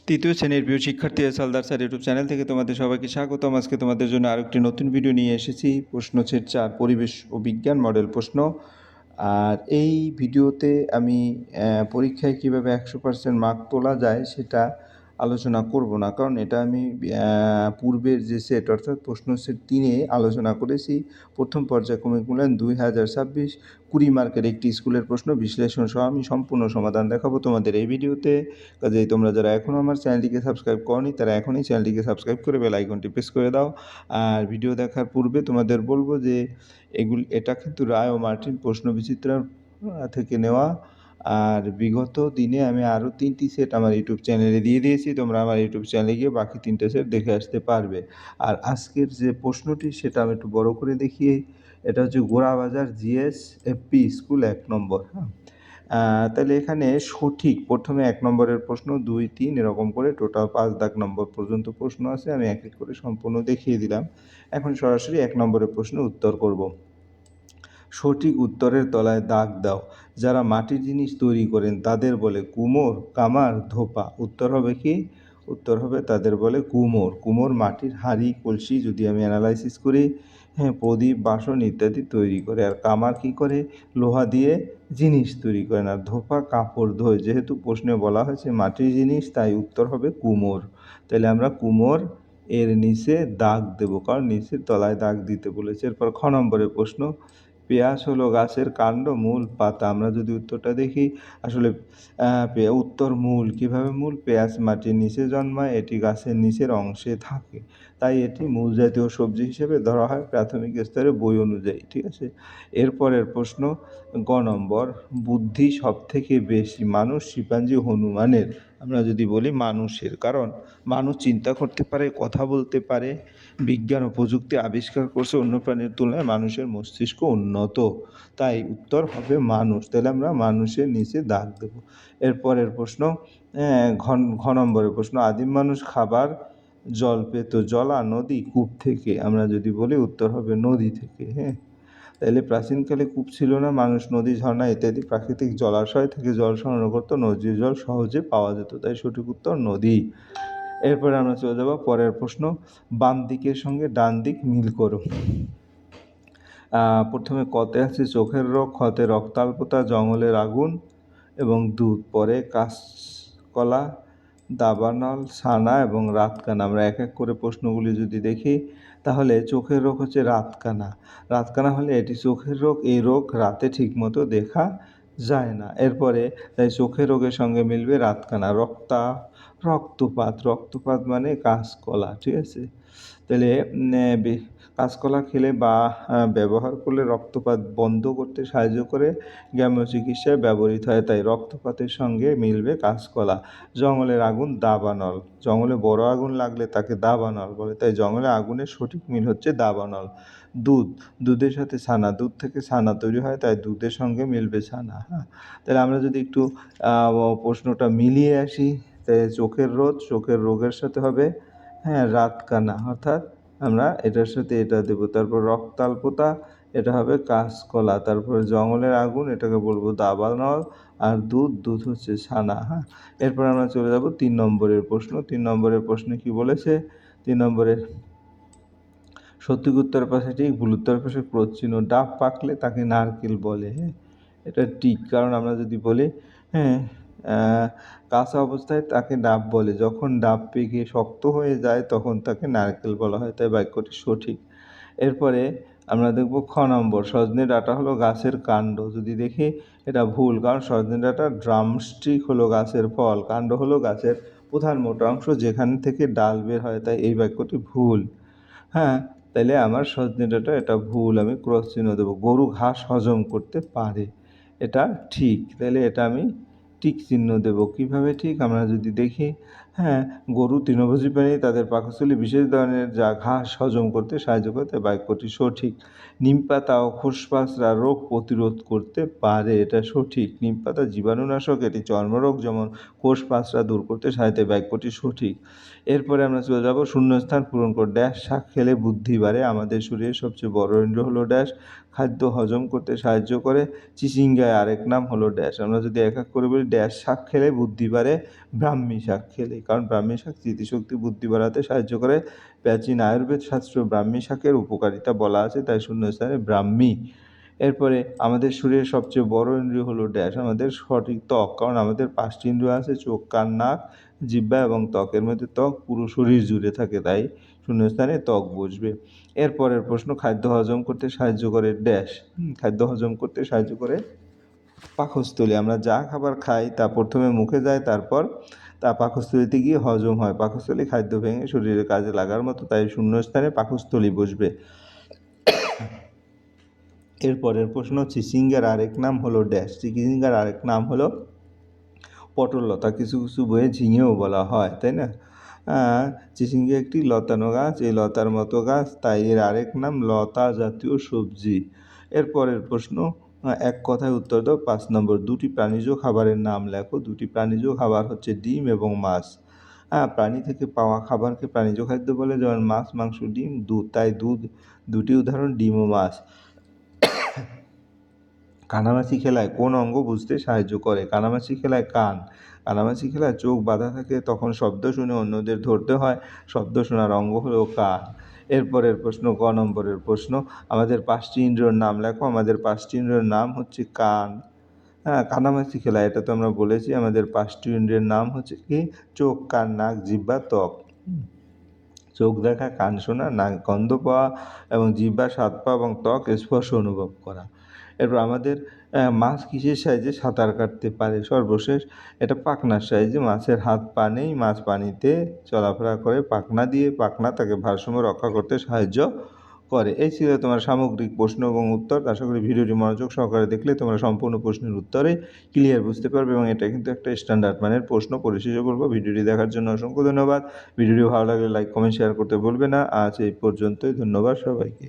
তৃতীয় শ্রেণীর প্রিয় শিক্ষার্থী হালদার স্যার ইউটিউব চ্যানেল থেকে তোমাদের সবাইকে স্বাগতম। আজকে তোমাদের জন্য আরেকটি নতুন ভিডিও নিয়ে এসেছি। প্রশ্ন সেট 4 পরিবেশ ও বিজ্ঞান মডেল প্রশ্ন। আর এই ভিডিওতে আমি পরীক্ষায় কীভাবে 100% মার্ক তোলা যায় সেটা আলোচনা করব না, কারণ এটা আমি পূর্বের যে সেট অর্থাৎ প্রশ্ন সেট 3-এ আলোচনা করেছি। প্রথম পর্যায়ক্রমিক মূল্যায়ন 2026 20 মার্কের একটি স্কুলের প্রশ্ন বিশ্লেষণ সহ আমি সম্পূর্ণ সমাধান দেখাবো তোমাদের এই ভিডিওতে। কাজেই তোমরা যারা এখনও আমার চ্যানেলটিকে সাবস্ক্রাইব করনি তারা এখনই চ্যানেলটিকে সাবস্ক্রাইব করে বেল আইকনটি প্রেস করে দাও। আর ভিডিও দেখার পূর্বে তোমাদের বলবো যে এটা কিন্তু রায় ও মার্টিন প্রশ্ন বিচিত্রা থেকে নেওয়া। আর বিগত দিনে আমি আরও 3টি সেট আমার ইউটিউব চ্যানেলে দিয়ে দিয়েছি, তোমরা আমার ইউটিউব চ্যানেলে গিয়ে বাকি 3টে সেট দেখে আসতে পারবে। আর আজকের যে প্রশ্নটি সেটা আমি একটু বড় করে দেখিয়ে, এটা হচ্ছে গোড়াবাজার GSFP স্কুল 1 নম্বর। তাহলে এখানে সঠিক প্রথমে 1 নম্বরের প্রশ্ন 2, 3 এরকম করে টোটাল 5 দাগ নম্বর পর্যন্ত প্রশ্ন আছে। আমি এক এক করে সম্পূর্ণ দেখিয়ে দিলাম। এখন সরাসরি 1 নম্বরের প্রশ্ন উত্তর করব। সঠিক উত্তরের তলায় দাগ দাও। যারা মাটির জিনিস তৈরি করেন তাদের বলে কুমোর, কামার, ধোপা। উত্তর হবে কি? উত্তর হবে তাদের বলে কুমোর। কুমোর মাটির হাঁড়ি কলসি যদি আমি অ্যানালাইসিস করি, প্রদীপ বাসন ইত্যাদি তৈরি করে। আর কামার কি করে? লোহা দিয়ে জিনিস তৈরি করেন। আর ধোপা কাপড় ধোয়। যেহেতু প্রশ্নে বলা হয়েছে মাটির জিনিস, তাই উত্তর হবে কুমোর। তাহলে আমরা কুমোর এর নিচে দাগ দেব, কারণ নিচের তলায় দাগ দিতে বলেছে। এরপর খ নম্বরের প্রশ্ন, পেঁয়াজ হলো গাছের কাণ্ড, মূল, পাতা। আমরা যদি উত্তরটা দেখি, আসলে উত্তর মূল। কিভাবে মূল? পেঁয়াজ মাটির নিচে জন্মায়, এটি গাছের নিচের অংশে থাকে, তাই এটি মূল জাতীয় সবজি হিসেবে ধরা হয় প্রাথমিক স্তরে বই অনুযায়ী। ঠিক আছে। এরপরের প্রশ্ন গ নম্বর, বুদ্ধি সব থেকে বেশি মানুষ, শিম্পাঞ্জি, হনুমানের। আমরা যদি বলি মানুষের, কারণ মানুষ চিন্তা করতে পারে, কথা বলতে পারে, বিজ্ঞান ও প্রযুক্তি আবিষ্কার করছে, অন্য প্রাণীর তুলনায় মানুষের মস্তিষ্ক উন্নত, তাই উত্তর হবে মানুষ। তাহলে আমরা মানুষের নিচে দাগ দেব। এরপরের প্রশ্ন ঘ নম্বরের প্রশ্ন, আদিম মানুষ খাবার জল পেত জলা, নদী, কূপ থেকে। আমরা যদি বলি উত্তর হবে নদী থেকে। তাহলে প্রাচীনকালে কূপ ছিল না, মানুষ নদী, ঝর্ণা ইত্যাদি প্রাকৃতিক জলাশয় থেকে জল সংগ্রহ করত, নদীর জল সহজে পাওয়া যেত, তাই সঠিক উত্তর নদী। এরপরে আমরা চলে যাব পরের প্রশ্ন, বাম দিকের সঙ্গে ডান দিক মিল করো। প্রথমে কতে আছে চোখের রোগ, খতে রক্তাল্পতা, জঙ্গলের আগুন এবং দুধ, পরে কাঁচকলা, দাবানল, ছানা এবং রাতকানা। আমরা এক এক করে প্রশ্নগুলি যদি দেখি, তাহলে চোখের রোগ হচ্ছে রাতকানা। রাতকানা হলে এটি চোখের রোগ, এই রোগ রাতে ঠিকমতো দেখা যায় না। এরপরে তাই চোখের রোগের সঙ্গে মিলবে রাতকানা। রক্তপাত, রক্তপাত মানে কাঁচকলা। ঠিক আছে। তাহলে কাঁচকলা খেলে বা ব্যবহার করলে রক্তপাত বন্ধ করতে সাহায্য করে, গ্রাম্য চিকিৎসায় ব্যবহৃত হয়, তাই রক্তপাতের সঙ্গে মিলবে কাঁচকলা। জঙ্গলের আগুন, দাবানল। জঙ্গলে বড় আগুন লাগলে তাকে দাবানল বলে, তাই জঙ্গলে আগুনের সঠিক মিল হচ্ছে দাবানল। দুধ, দুধের সাথে ছানা, দুধ থেকে ছানা তৈরি হয়, তাই দুধের সঙ্গে মিলবে ছানা। তাহলে আমরা যদি একটু প্রশ্নটা মিলিয়ে আসি, তাই চোখের রোগের সাথে হবে রাতকানা, অর্থাৎ আমরা এটার সাথে এটা দেব। তারপর রক্তাল্পতা, এটা হবে কাঁচকলা। তারপরে জঙ্গলের আগুন, এটাকে বলবো দাবানল। আর দুধ হচ্ছে ছানা। এরপর আমরা চলে যাব 3 নম্বরের প্রশ্ন। 3 নম্বরের প্রশ্নে কি বলেছে? 3 নম্বরের সঠিক উত্তরের পাশে ঠিক, ভুল উত্তরের পাশে ক্রোশ চিহ্ন। ডাব পাকলে তাকে নারকেল বলে। এটা ঠিক, কারণ আমরা যদি বলি কাঁচা অবস্থায় তাকে ডাব বলে, যখন ডাব পেকে শক্ত হয়ে যায় তখন তাকে নারকেল বলা হয়, তাই বাক্যটি সঠিক। এরপরে আমরা দেখব খ নম্বর, সজনে ডাঁটা হলো গাছের কাণ্ড। যদি দেখি এটা ভুল, কারণ সজনে ডাঁটা ড্রামস্টিক হলো গাছের ফল, কাণ্ড হলো গাছের প্রধান মোটা অংশ যেখান থেকে ডাল বের হয়, তাই এই বাক্যটি ভুল। তাইলে আমার সজনে ডাঁটা এটা ভুল, আমি ক্রস চিহ্ন দেবো। গরু ঘাস হজম করতে পারে, এটা ঠিক, তাহলে এটা আমি টিক চিহ্ন দেব। কিভাবে ঠিক? আমরা যদি দেখি, গরু তৃণভোজী প্রাণী, তাদের পাকস্থলী বিশেষ ধরনের যা ঘাস হজম করতে সাহায্য করে, তাই বাক্যটি সঠিক। নিম পাতা ও খোসপাসরা রোগ প্রতিরোধ করতে পারে, এটা সঠিক। নিম পাতা জীবাণুনাশক, এটি চর্মরোগ যেমন খোসপাসরা দূর করতে সাহায্য, বাক্যটি সঠিক। এরপরে আমরা চলে যাব শূন্যস্থান পূরণ করে। ড্যাশ শাক খেলে বুদ্ধি বাড়ে, আমাদের শরীরের সবচেয়ে বড় ইন্দ্র হলো ড্যাশ, খাদ্য হজম করতে সাহায্য করে, চিচিঙ্গায় আরেক নাম হলো ড্যাশ। আমরা যদি এক এক করে বলি, ড্যাশ শাক খেলে বুদ্ধি বাড়ে, ব্রাহ্মী শাক খেলে। কারণ ব্রাহ্মী শাক স্মৃতিশক্তি বুদ্ধি বাড়াতে সাহায্য করে। প্রাচীন আয়ুর্বেদ শাস্ত্র ব্রাহ্মী শাকের উপকারিতা বলা আছে, তাই শূন্যস্থানে ব্রাহ্মী। এরপরে আমাদের শরীরের সবচেয়ে বড় ইন্দ্রিয় হলো ড্যাশ, আমাদের সঠিক ত্বক, কারণ আমাদের 5টি ইন্দ্রিয় আছে, চোখ, কান, নাক, জিহ্বা এবং ত্বক। এর মধ্যে ত্বক পুরো শরীর জুড়ে থাকে, তাই শূন্যস্থানে ত্বক বসবে। এরপরের প্রশ্ন, খাদ্য হজম করতে সাহায্য করে ড্যাশ। খাদ্য হজম করতে সাহায্য করে পাকস্থলী। আমরা যা খাবার খাই তা প্রথমে মুখে যায়, তারপর তা পাকস্থলীতে গিয়ে হজম হয়। পাকস্থলী খাদ্য ভেঙে শরীরের কাজে লাগার মতো, তাই শূন্যস্থানে পাকস্থলী বসবে। এরপরের প্রশ্ন, চিচিঙ্গার আরেক নাম হলো ড্যাশ। চিচিঙ্গার আরেক নাম হলো পটললতা, কিছু কিছু বইয়ে ঝিঙেও বলা হয়, তাই না? চিচিঙ্গা একটি লতানো গাছ, এই লতার মতো গাছ, তাই এর আরেক নাম লতা জাতীয় সবজি। এরপরের প্রশ্ন, এক কথায় উত্তর দাও। 5 নম্বর, 2টি প্রাণীজ খাবারের নাম লেখো। 2টি প্রাণীজ খাবার হচ্ছে ডিম এবং মাছ। প্রাণী থেকে পাওয়া খাবারকে প্রাণীজ খাদ্য বলে, যেমন মাছ, মাংস, ডিম, দুধ। তাই দুটি উদাহরণ ডিম ও মাছ। কানামাছি খেলায় কোন অঙ্গ বুঝতে সাহায্য করে? কানামাছি খেলায় কান। কানামাছি খেলায় চোখ বাঁধা থাকে, তখন শব্দ শুনে অন্যদের ধরতে হয়। শব্দ শোনার অঙ্গ হলো কান। এরপরের প্রশ্ন, ক নম্বরের প্রশ্ন, আমাদের 5টি ইন্দ্রিয়র নাম লেখো। আমাদের 5টি ইন্দ্রিয়র নাম হচ্ছে কান। কানামাছি খেলা, এটা তো আমরা বলেছি। আমাদের 5টি ইন্দ্রিয়ের নাম হচ্ছে কি? চোখ, কান, নাক, জিহ্বা, ত্বক। চোখ দেখা, কান শোনা, নাক গন্ধ পাওয়া এবং জিহ্বা স্বাদ পাওয়া এবং ত্বক স্পর্শ অনুভব করা। এরপর আমাদের মাছ কিসের সাহায্যে সাঁতার কাটতে পারে? সর্বশেষ, এটা পাখনার সাহায্যে। মাছের হাত পা নেই, মাছ পানিতে চলাফেরা করে পাখনা দিয়ে। পাখনা তাকে ভারসাম্য রক্ষা করতে সাহায্য করে। এই ছিল তোমার সামগ্রিক প্রশ্ন এবং উত্তর। আশা করি ভিডিওটি মনোযোগ সহকারে দেখলে তোমরা সম্পূর্ণ প্রশ্নের উত্তরে ক্লিয়ার বুঝতে পারবে, এবং এটা কিন্তু একটা স্ট্যান্ডার্ড মানের প্রশ্ন। পরিশেষে বলবো, ভিডিওটি দেখার জন্য অসংখ্য ধন্যবাদ। ভিডিওটি ভালো লাগলে লাইক, কমেন্ট, শেয়ার করতে ভুলবে না। আজ এই পর্যন্তই। ধন্যবাদ সবাইকে।